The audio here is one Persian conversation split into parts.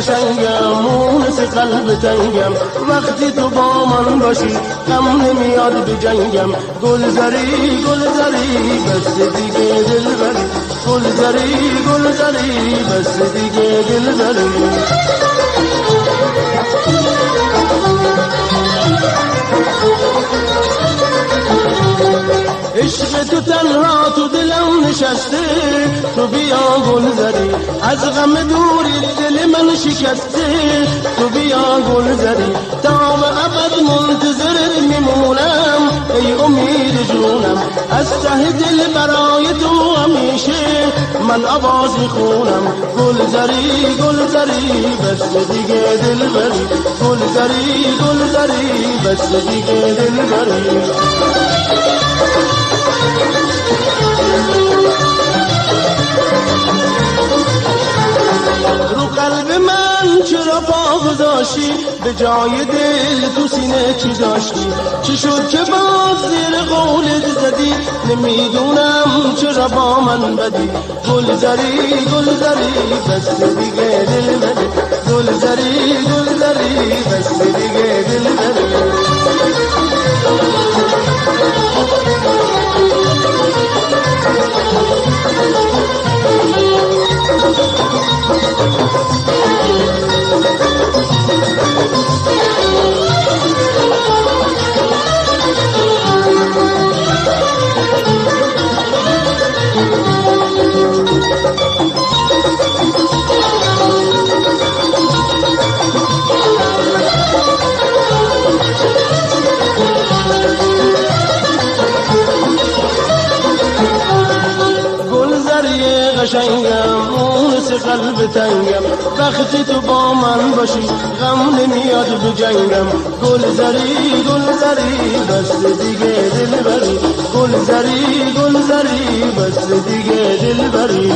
قشنگم مونس قلب تنگم، وقتی تو با من باشی غم نمیاد به جنگم. گلزاری گلزاری بس دیگه دلبری، گلزاری گلزاری بس دیگه دلبری. عشق تو تنها تو دلم نشسته، تو بیا گلزاری از غم دوری دل من شکسته. تو بیا گلزاری تا به ابد منتظرت میمونم، ای امید جونم از ته دل برای تو همیشه من آواز میخونم. گلزاری گلزاری بس دیگه دلبری، گلزاری گلزاری بس دیگه دلبری. رو قلب من چرا پا گذاشتی، به جای دل تو سینه چی داشتی؟ چی شد که باز زیر قولت زدی، نمیدونم چرا با من بدی. گلزاری گلزاری بس دیگه دلبری، گلزاری گلزاری بس دیگه دلبری. قشنگم مونس قلب تنگم، وقتی تو با من باشی غم نمیاد به جنگم. گلزاری گلزاری بس دیگه دلبری، گلزاری گلزاری بس دیگه دلبری.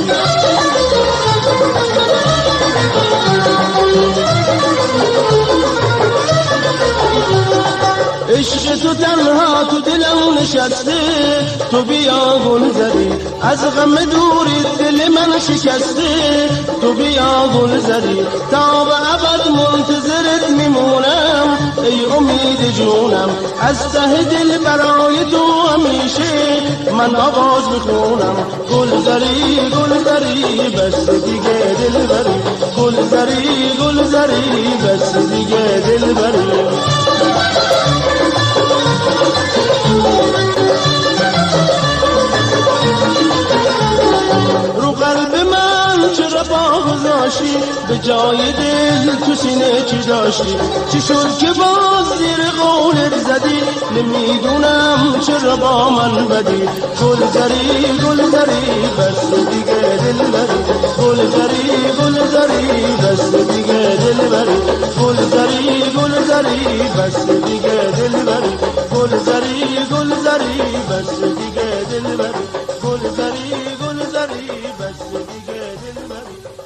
عشق تو تنها تو دلم نشسته، تو بیا گلزاری از غم دوری دل من شکسته. تو بیا گلزاری تا به ابد منتظرت میمونم، ای امید جونم از ته دل برای تو همیشه من آواز میخونم. گلزاری گلزاری بس دیگه دلبری، گلزاری گلزاری بس دیگه دلبری. رو قلب من چرا پا گذاشتی، به جای دل تو سینه چی داشتی؟ چی شد که باز زیر قولت زدی، نمیدونم چرا با من بدی. گلزاری گلزاری بس دیگه دلبری، گلزاری گلزاری بس دیگه دلبری، گلزاری گلزاری بس دیگه دلبری، گلزاری گلزاری بس دیگه دلبری.